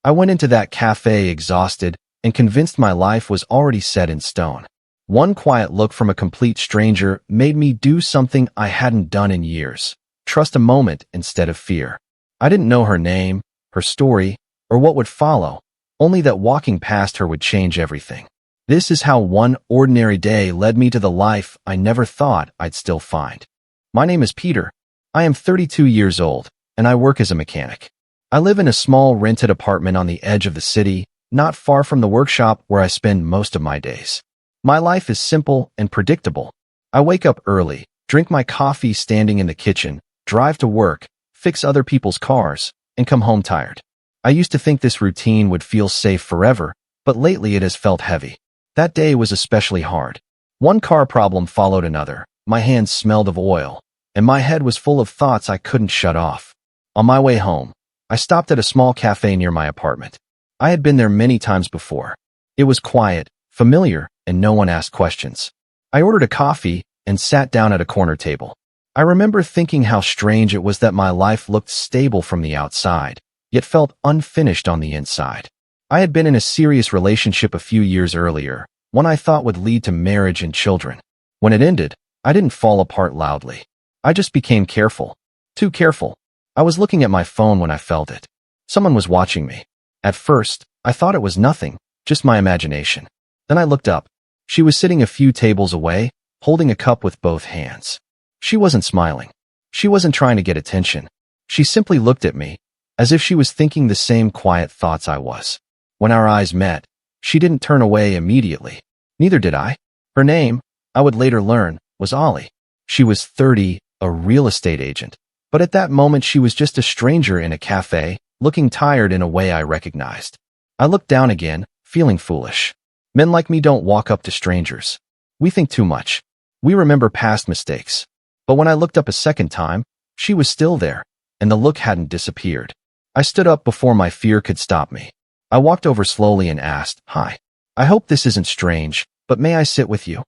I went into that cafe exhausted and convinced my life was already set in stone. One quiet look from a complete stranger made me do something I hadn't done in years. Trust a moment instead of fear. I didn't know her name, her story, or what would follow, only that walking past her would change everything. This is how one ordinary day led me to the life I never thought I'd still find. My name is Peter. I am 32 years old, and I work as a mechanic. I live in a small rented apartment on the edge of the city, not far from the workshop where I spend most of my days. My life is simple and predictable. I wake up early, drink my coffee standing in the kitchen, drive to work, fix other people's cars, and come home tired. I used to think this routine would feel safe forever, but lately it has felt heavy. That day was especially hard. One car problem followed another, my hands smelled of oil, and my head was full of thoughts I couldn't shut off. On my way home, I stopped at a small cafe near my apartment. I had been there many times before. It was quiet, familiar, and no one asked questions. I ordered a coffee and sat down at a corner table. I remember thinking how strange it was that my life looked stable from the outside, yet felt unfinished on the inside. I had been in a serious relationship a few years earlier, one I thought would lead to marriage and children. When it ended, I didn't fall apart loudly. I just became careful. Too careful. I was looking at my phone when I felt it. Someone was watching me. At first, I thought it was nothing, just my imagination. Then I looked up. She was sitting a few tables away, holding a cup with both hands. She wasn't smiling. She wasn't trying to get attention. She simply looked at me, as if she was thinking the same quiet thoughts I was. When our eyes met, she didn't turn away immediately. Neither did I. Her name, I would later learn, was Ollie. She was 30, a real estate agent. But at that moment she was just a stranger in a cafe, looking tired in a way I recognized. I looked down again, feeling foolish. Men like me don't walk up to strangers. We think too much. We remember past mistakes. But when I looked up a second time, she was still there, and the look hadn't disappeared. I stood up before my fear could stop me. I walked over slowly and asked, "Hi. I hope this isn't strange, but may I sit with you?"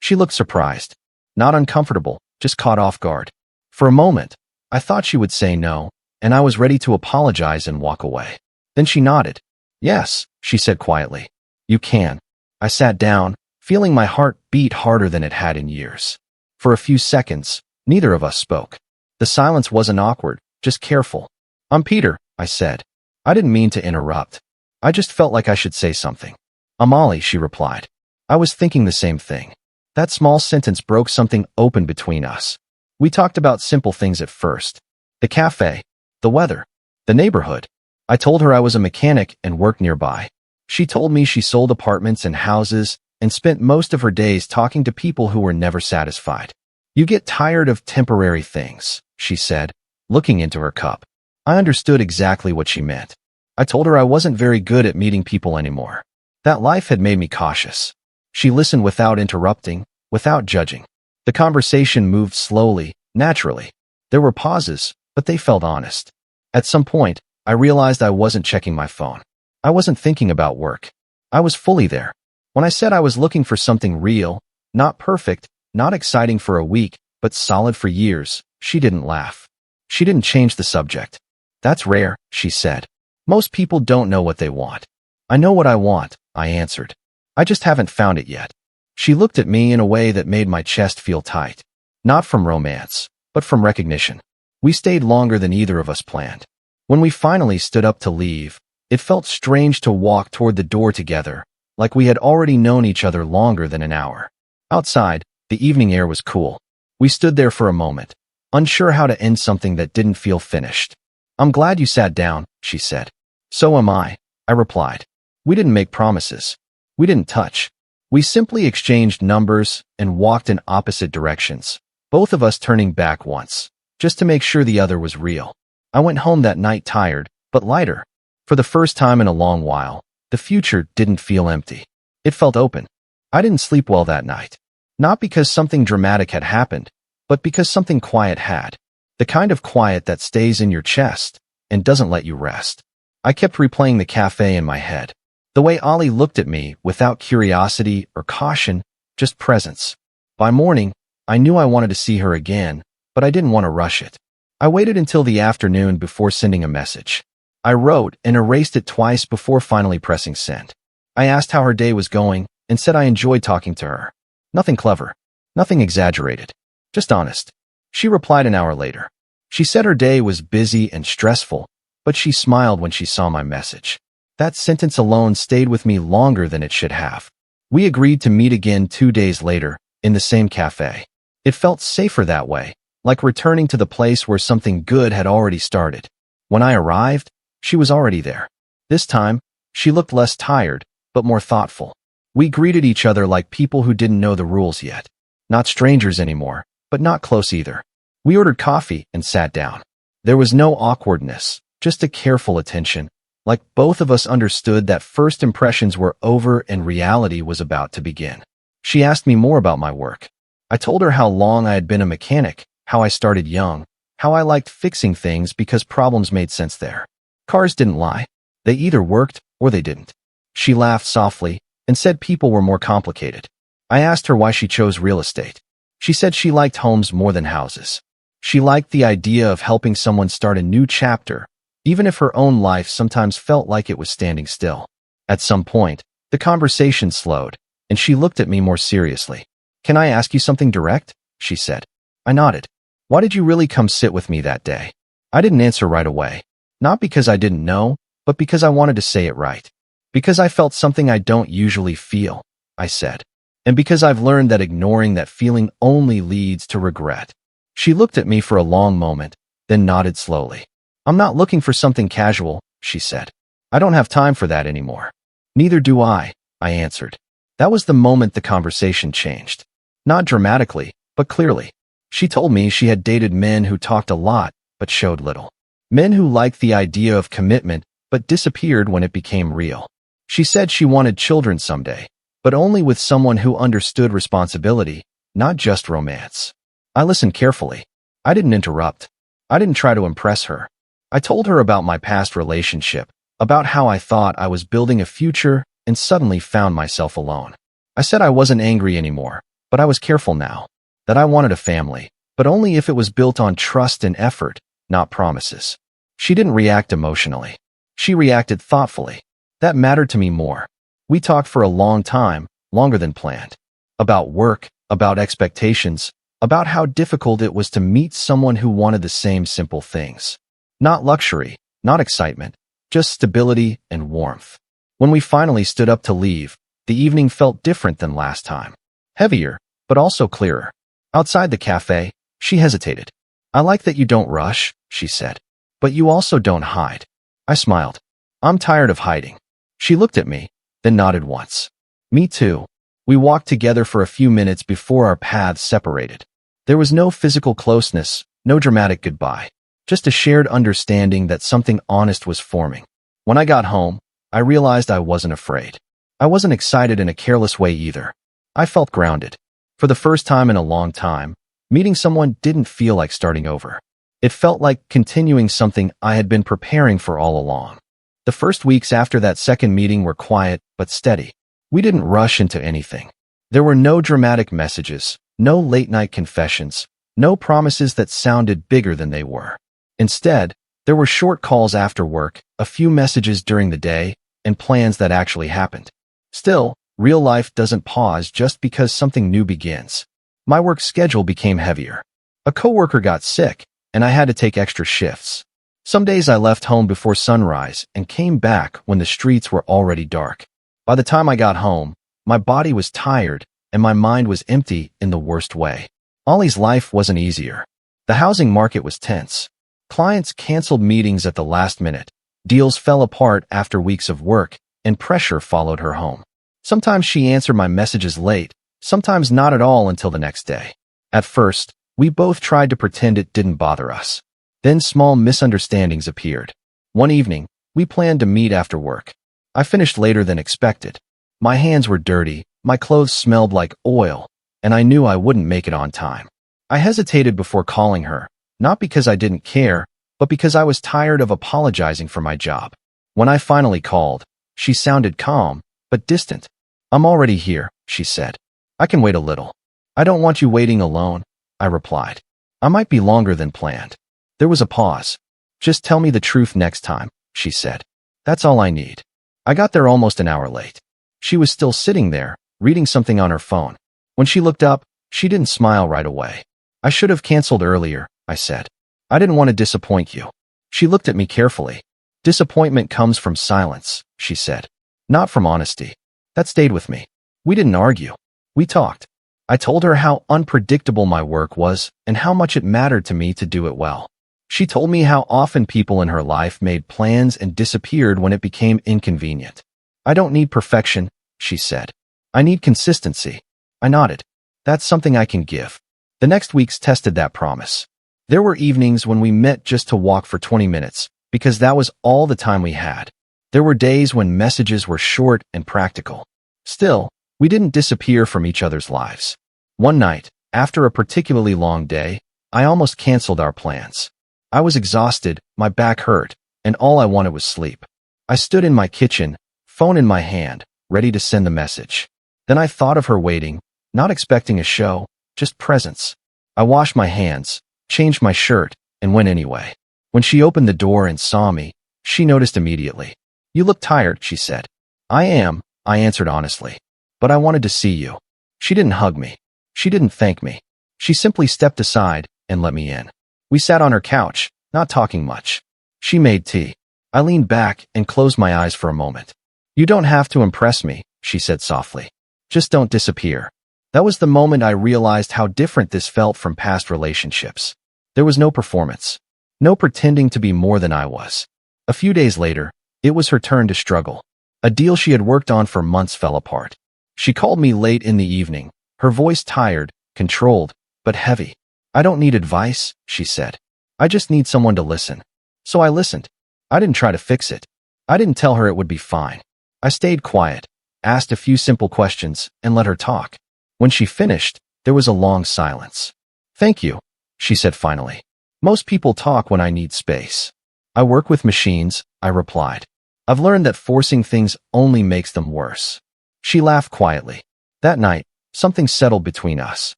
She looked surprised. Not uncomfortable, just caught off guard. For a moment, I thought she would say no, and I was ready to apologize and walk away. Then she nodded. "Yes," she said quietly. "You can." I sat down, feeling my heart beat harder than it had in years. For a few seconds, neither of us spoke. The silence wasn't awkward, just careful. "I'm Peter," I said. I didn't mean to interrupt. I just felt like I should say something. "I'm Ollie," she replied. I was thinking the same thing. That small sentence broke something open between us. We talked about simple things at first. The cafe, the weather, the neighborhood. I told her I was a mechanic and worked nearby. She told me she sold apartments and houses and spent most of her days talking to people who were never satisfied. "You get tired of temporary things," she said, looking into her cup. I understood exactly what she meant. I told her I wasn't very good at meeting people anymore. That life had made me cautious. She listened without interrupting, without judging. The conversation moved slowly, naturally. There were pauses, but they felt honest. At some point, I realized I wasn't checking my phone. I wasn't thinking about work. I was fully there. When I said I was looking for something real, not perfect, not exciting for a week, but solid for years, she didn't laugh. She didn't change the subject. "That's rare," she said. "Most people don't know what they want." "I know what I want," I answered. "I just haven't found it yet." She looked at me in a way that made my chest feel tight. Not from romance, but from recognition. We stayed longer than either of us planned. When we finally stood up to leave, it felt strange to walk toward the door together, like we had already known each other longer than an hour. Outside, the evening air was cool. We stood there for a moment, unsure how to end something that didn't feel finished. "I'm glad you sat down," she said. "So am I," I replied. We didn't make promises. We didn't touch. We simply exchanged numbers and walked in opposite directions, both of us turning back once, just to make sure the other was real. I went home that night tired, but lighter. For the first time in a long while, the future didn't feel empty. It felt open. I didn't sleep well that night. Not because something dramatic had happened, but because something quiet had. The kind of quiet that stays in your chest and doesn't let you rest. I kept replaying the cafe in my head. The way Ollie looked at me without curiosity or caution, just presence. By morning, I knew I wanted to see her again, but I didn't want to rush it. I waited until the afternoon before sending a message. I wrote and erased it twice before finally pressing send. I asked how her day was going and said I enjoyed talking to her. Nothing clever. Nothing exaggerated. Just honest. She replied an hour later. She said her day was busy and stressful, but she smiled when she saw my message. That sentence alone stayed with me longer than it should have. We agreed to meet again 2 days later, in the same cafe. It felt safer that way, like returning to the place where something good had already started. When I arrived, she was already there. This time, she looked less tired, but more thoughtful. We greeted each other like people who didn't know the rules yet. Not strangers anymore, but not close either. We ordered coffee and sat down. There was no awkwardness, just a careful attention, like both of us understood that first impressions were over and reality was about to begin. She asked me more about my work. I told her how long I had been a mechanic, how I started young, how I liked fixing things because problems made sense there. Cars didn't lie. They either worked or they didn't. She laughed softly and said people were more complicated. I asked her why she chose real estate. She said she liked homes more than houses. She liked the idea of helping someone start a new chapter, even if her own life sometimes felt like it was standing still. At some point, the conversation slowed, and she looked at me more seriously. "Can I ask you something direct?" she said. I nodded. "Why did you really come sit with me that day?" I didn't answer right away. Not because I didn't know, but because I wanted to say it right. "Because I felt something I don't usually feel," I said. "And because I've learned that ignoring that feeling only leads to regret." She looked at me for a long moment, then nodded slowly. "I'm not looking for something casual," she said. "I don't have time for that anymore." "Neither do I answered. That was the moment the conversation changed. Not dramatically, but clearly. She told me she had dated men who talked a lot, but showed little. Men who liked the idea of commitment, but disappeared when it became real. She said she wanted children someday, but only with someone who understood responsibility, not just romance. I listened carefully. I didn't interrupt. I didn't try to impress her. I told her about my past relationship, about how I thought I was building a future and suddenly found myself alone. I said I wasn't angry anymore, but I was careful now. That I wanted a family, but only if it was built on trust and effort, not promises. She didn't react emotionally. She reacted thoughtfully. That mattered to me more. We talked for a long time, longer than planned. About work, about expectations, about how difficult it was to meet someone who wanted the same simple things. Not luxury, not excitement, just stability and warmth. When we finally stood up to leave, the evening felt different than last time. Heavier, but also clearer. Outside the cafe, she hesitated. "I like that you don't rush," she said. "But you also don't hide." I smiled. "I'm tired of hiding." She looked at me, then nodded once. "Me too." We walked together for a few minutes before our paths separated. There was no physical closeness, no dramatic goodbye, just a shared understanding that something honest was forming. When I got home, I realized I wasn't afraid. I wasn't excited in a careless way either. I felt grounded. For the first time in a long time, meeting someone didn't feel like starting over. It felt like continuing something I had been preparing for all along. The first weeks after that second meeting were quiet but steady. We didn't rush into anything. There were no dramatic messages, no late-night confessions, no promises that sounded bigger than they were. Instead, there were short calls after work, a few messages during the day, and plans that actually happened. Still, real life doesn't pause just because something new begins. My work schedule became heavier. A coworker got sick, and I had to take extra shifts. Some days I left home before sunrise and came back when the streets were already dark. By the time I got home, my body was tired and my mind was empty in the worst way. Ollie's life wasn't easier. The housing market was tense. Clients canceled meetings at the last minute. Deals fell apart after weeks of work, and pressure followed her home. Sometimes she answered my messages late, sometimes not at all until the next day. At first, we both tried to pretend it didn't bother us. Then small misunderstandings appeared. One evening, we planned to meet after work. I finished later than expected. My hands were dirty, my clothes smelled like oil, and I knew I wouldn't make it on time. I hesitated before calling her, not because I didn't care, but because I was tired of apologizing for my job. When I finally called, she sounded calm, but distant. "I'm already here," she said. "I can wait a little." "I don't want you waiting alone," I replied. "I might be longer than planned." There was a pause. "Just tell me the truth next time," she said. That's all I need. I got there almost an hour late. She was still sitting there, reading something on her phone. When she looked up, she didn't smile right away. I should have canceled earlier, I said. I didn't want to disappoint you. She looked at me carefully. Disappointment comes from silence, she said. Not from honesty. That stayed with me. We didn't argue. We talked. I told her how unpredictable my work was and how much it mattered to me to do it well. She told me how often people in her life made plans and disappeared when it became inconvenient. I don't need perfection, she said. I need consistency. I nodded. That's something I can give. The next weeks tested that promise. There were evenings when we met just to walk for 20 minutes, because that was all the time we had. There were days when messages were short and practical. Still, we didn't disappear from each other's lives. One night, after a particularly long day, I almost canceled our plans. I was exhausted, my back hurt, and all I wanted was sleep. I stood in my kitchen, phone in my hand, ready to send the message. Then I thought of her waiting, not expecting a show, just presence. I washed my hands, changed my shirt, and went anyway. When she opened the door and saw me, she noticed immediately. You look tired, she said. I am, I answered honestly. But I wanted to see you. She didn't hug me. She didn't thank me. She simply stepped aside and let me in. We sat on her couch, not talking much. She made tea. I leaned back and closed my eyes for a moment. You don't have to impress me, she said softly. Just don't disappear. That was the moment I realized how different this felt from past relationships. There was no performance. No pretending to be more than I was. A few days later, it was her turn to struggle. A deal she had worked on for months fell apart. She called me late in the evening, her voice tired, controlled, but heavy. I don't need advice, she said. I just need someone to listen. So I listened. I didn't try to fix it. I didn't tell her it would be fine. I stayed quiet, asked a few simple questions, and let her talk. When she finished, there was a long silence. Thank you, she said finally. Most people talk when I need space. I work with machines, I replied. I've learned that forcing things only makes them worse. She laughed quietly. That night, something settled between us.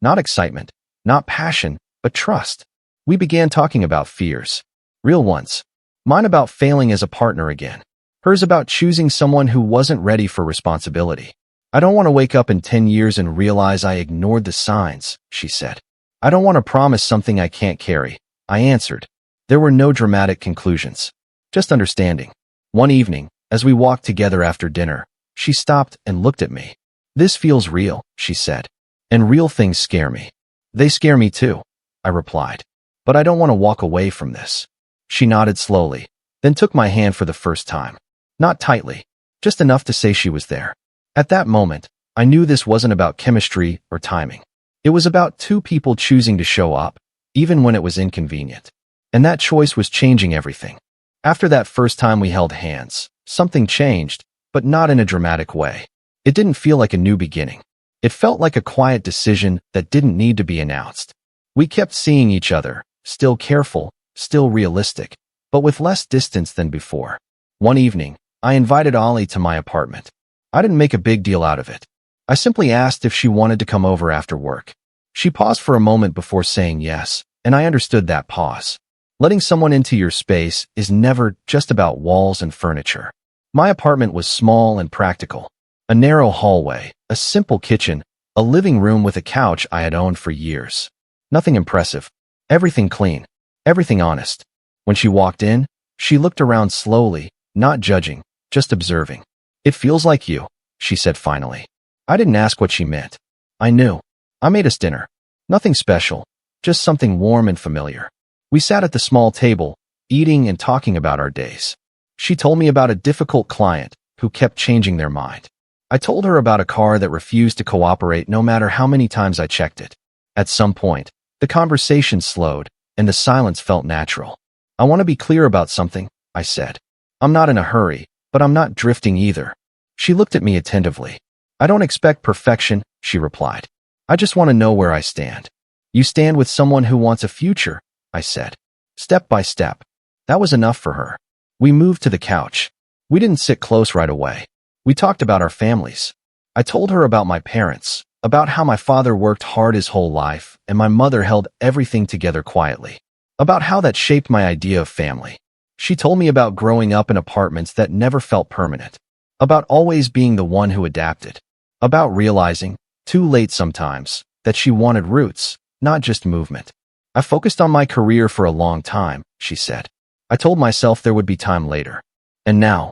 Not excitement, not passion, but trust. We began talking about fears. Real ones. Mine about failing as a partner again. Hers about choosing someone who wasn't ready for responsibility. I don't want to wake up in 10 years and realize I ignored the signs, she said. I don't want to promise something I can't carry, I answered. There were no dramatic conclusions. Just understanding. One evening, as we walked together after dinner, she stopped and looked at me. This feels real, she said. And real things scare me. They scare me too, I replied. But I don't want to walk away from this. She nodded slowly, then took my hand for the first time. Not tightly, just enough to say she was there. At that moment, I knew this wasn't about chemistry or timing. It was about two people choosing to show up, even when it was inconvenient. And that choice was changing everything. After that first time we held hands, something changed, but not in a dramatic way. It didn't feel like a new beginning. It felt like a quiet decision that didn't need to be announced. We kept seeing each other, still careful, still realistic, but with less distance than before. One evening, I invited Ollie to my apartment. I didn't make a big deal out of it. I simply asked if she wanted to come over after work. She paused for a moment before saying yes, and I understood that pause. Letting someone into your space is never just about walls and furniture. My apartment was small and practical. A narrow hallway, a simple kitchen, a living room with a couch I had owned for years. Nothing impressive. Everything clean. Everything honest. When she walked in, she looked around slowly, not judging, just observing. It feels like you, she said finally. I didn't ask what she meant. I knew. I made us dinner. Nothing special, just something warm and familiar. We sat at the small table, eating and talking about our days. She told me about a difficult client who kept changing their mind. I told her about a car that refused to cooperate no matter how many times I checked it. At some point, the conversation slowed, and the silence felt natural. I want to be clear about something, I said. I'm not in a hurry, but I'm not drifting either. She looked at me attentively. I don't expect perfection, she replied. I just want to know where I stand. You stand with someone who wants a future, I said. Step by step. That was enough for her. We moved to the couch. We didn't sit close right away. We talked about our families. I told her about my parents, about how my father worked hard his whole life and my mother held everything together quietly, about how that shaped my idea of family. She told me about growing up in apartments that never felt permanent, about always being the one who adapted, about realizing, too late sometimes, that she wanted roots, not just movement. I focused on my career for a long time, she said. I told myself there would be time later. And now?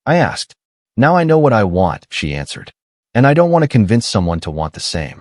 I asked. Now I know what I want, she answered. And I don't want to convince someone to want the same.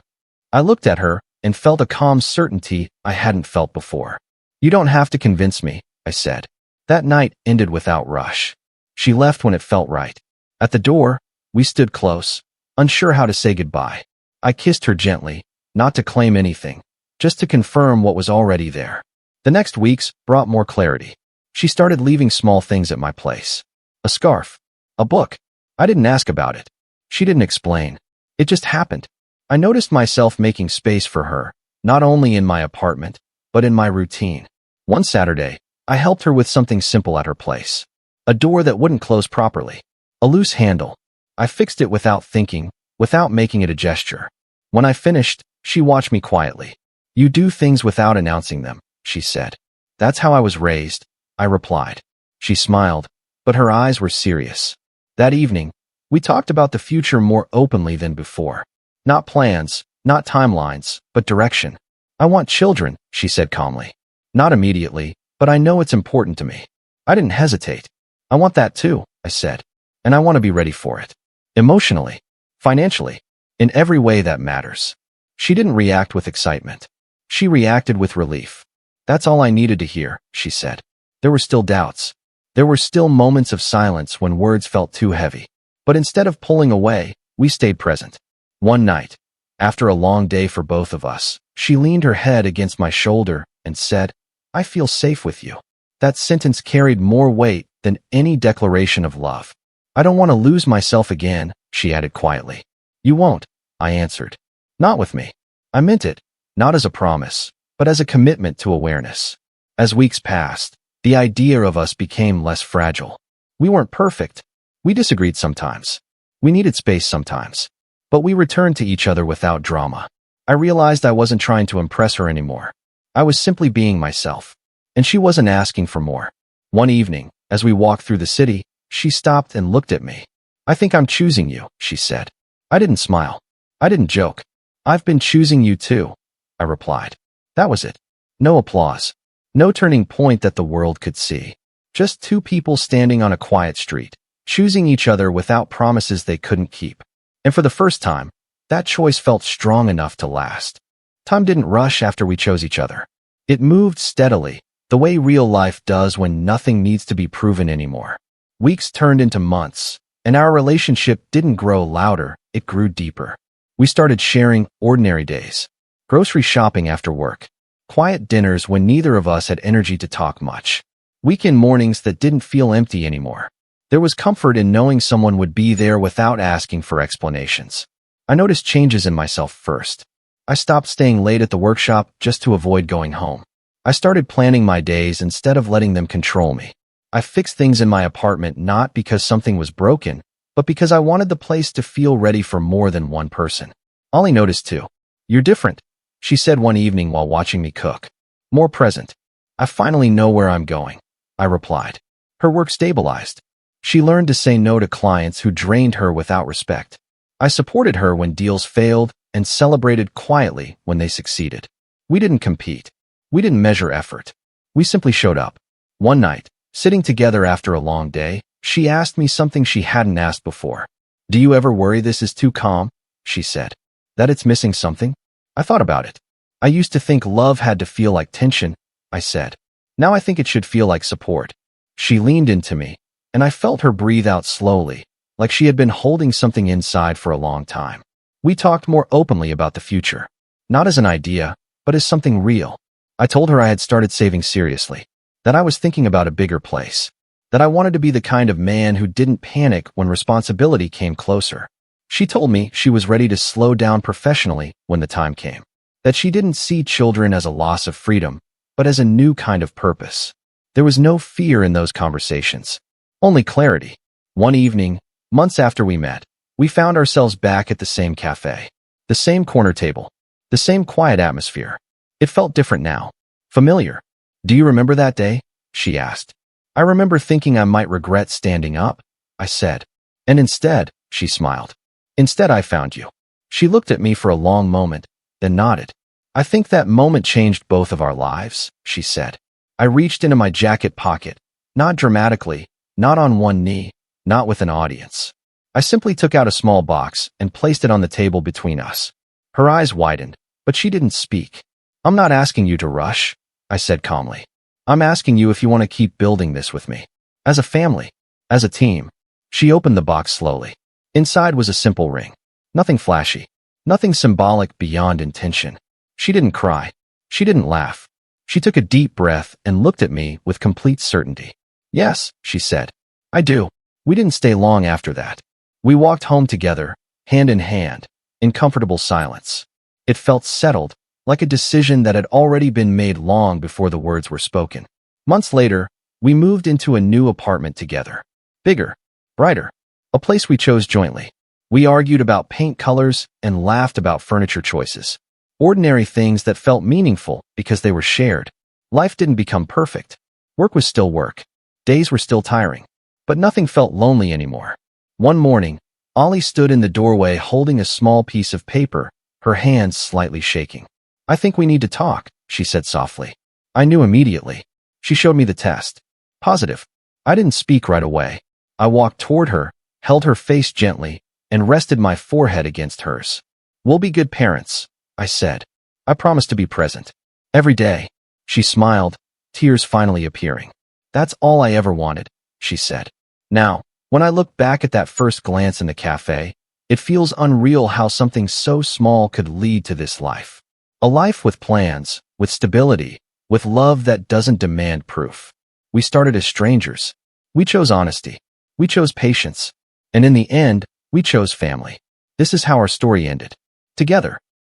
I looked at her and felt a calm certainty I hadn't felt before. You don't have to convince me, I said. That night ended without rush. She left when it felt right. At the door, we stood close, unsure how to say goodbye. I kissed her gently, not to claim anything, just to confirm what was already there. The next weeks brought more clarity. She started leaving small things at my place. A scarf. A book. I didn't ask about it. She didn't explain. It just happened. I noticed myself making space for her, not only in my apartment, but in my routine. One Saturday, I helped her with something simple at her place. A door that wouldn't close properly. A loose handle. I fixed it without thinking, without making it a gesture. When I finished, she watched me quietly. You do things without announcing them, she said. That's how I was raised, I replied. She smiled, but her eyes were serious. That evening, we talked about the future more openly than before. Not plans, not timelines, but direction. I want children, she said calmly. Not immediately, but I know it's important to me. I didn't hesitate. I want that too, I said. And I want to be ready for it. Emotionally, financially, in every way that matters. She didn't react with excitement. She reacted with relief. That's all I needed to hear, she said. There were still doubts. There were still moments of silence when words felt too heavy. But instead of pulling away, we stayed present. One night, after a long day for both of us, she leaned her head against my shoulder and said, I feel safe with you. That sentence carried more weight than any declaration of love. I don't want to lose myself again, she added quietly. You won't, I answered. Not with me. I meant it, not as a promise, but as a commitment to awareness. As weeks passed, the idea of us became less fragile. We weren't perfect. We disagreed sometimes. We needed space sometimes. But we returned to each other without drama. I realized I wasn't trying to impress her anymore. I was simply being myself. And she wasn't asking for more. One evening, as we walked through the city, she stopped and looked at me. I think I'm choosing you, she said. I didn't smile. I didn't joke. I've been choosing you too, I replied. That was it. No applause. No turning point that the world could see. Just two people standing on a quiet street, choosing each other without promises they couldn't keep. And for the first time, that choice felt strong enough to last. Time didn't rush after we chose each other. It moved steadily, the way real life does when nothing needs to be proven anymore. Weeks turned into months, and our relationship didn't grow louder, it grew deeper. We started sharing ordinary days. Grocery shopping after work. Quiet dinners when neither of us had energy to talk much. Weekend mornings that didn't feel empty anymore. There was comfort in knowing someone would be there without asking for explanations. I noticed changes in myself first. I stopped staying late at the workshop just to avoid going home. I started planning my days instead of letting them control me. I fixed things in my apartment not because something was broken, but because I wanted the place to feel ready for more than one person. Ollie noticed too. You're different, she said one evening while watching me cook. More present. I finally know where I'm going, I replied. Her work stabilized. She learned to say no to clients who drained her without respect. I supported her when deals failed and celebrated quietly when they succeeded. We didn't compete. We didn't measure effort. We simply showed up. One night, sitting together after a long day, she asked me something she hadn't asked before. Do you ever worry this is too calm? She said. That it's missing something? I thought about it. I used to think love had to feel like tension, I said. Now I think it should feel like support. She leaned into me, and I felt her breathe out slowly, like she had been holding something inside for a long time. We talked more openly about the future, not as an idea, but as something real. I told her I had started saving seriously, that I was thinking about a bigger place, that I wanted to be the kind of man who didn't panic when responsibility came closer. She told me she was ready to slow down professionally when the time came, that she didn't see children as a loss of freedom, but as a new kind of purpose. There was no fear in those conversations, only clarity. One evening, months after we met, we found ourselves back at the same cafe, the same corner table, the same quiet atmosphere. It felt different now, familiar. Do you remember that day? She asked. I remember thinking I might regret standing up, I said. And instead, she smiled. Instead, I found you. She looked at me for a long moment, then nodded. I think that moment changed both of our lives, she said. I reached into my jacket pocket, not dramatically, not on one knee, not with an audience. I simply took out a small box and placed it on the table between us. Her eyes widened, but she didn't speak. I'm not asking you to rush, I said calmly. I'm asking you if you want to keep building this with me. As a family, as a team. She opened the box slowly. Inside was a simple ring. Nothing flashy. Nothing symbolic beyond intention. She didn't cry. She didn't laugh. She took a deep breath and looked at me with complete certainty. Yes, she said. I do. We didn't stay long after that. We walked home together, hand in hand, in comfortable silence. It felt settled, like a decision that had already been made long before the words were spoken. Months later, we moved into a new apartment together. Bigger, brighter, a place we chose jointly. We argued about paint colors and laughed about furniture choices. Ordinary things that felt meaningful because they were shared. Life didn't become perfect. Work was still work. Days were still tiring. But nothing felt lonely anymore. One morning, Ollie stood in the doorway holding a small piece of paper, her hands slightly shaking. I think we need to talk, she said softly. I knew immediately. She showed me the test. Positive. I didn't speak right away. I walked toward her, held her face gently, and rested my forehead against hers. We'll be good parents, I said. I promise to be present. Every day. She smiled, tears finally appearing. That's all I ever wanted, she said. Now, when I look back at that first glance in the cafe, it feels unreal how something so small could lead to this life. A life with plans, with stability, with love that doesn't demand proof. We started as strangers. We chose honesty. We chose patience. And in the end, we chose family. This is how our story ended. Together.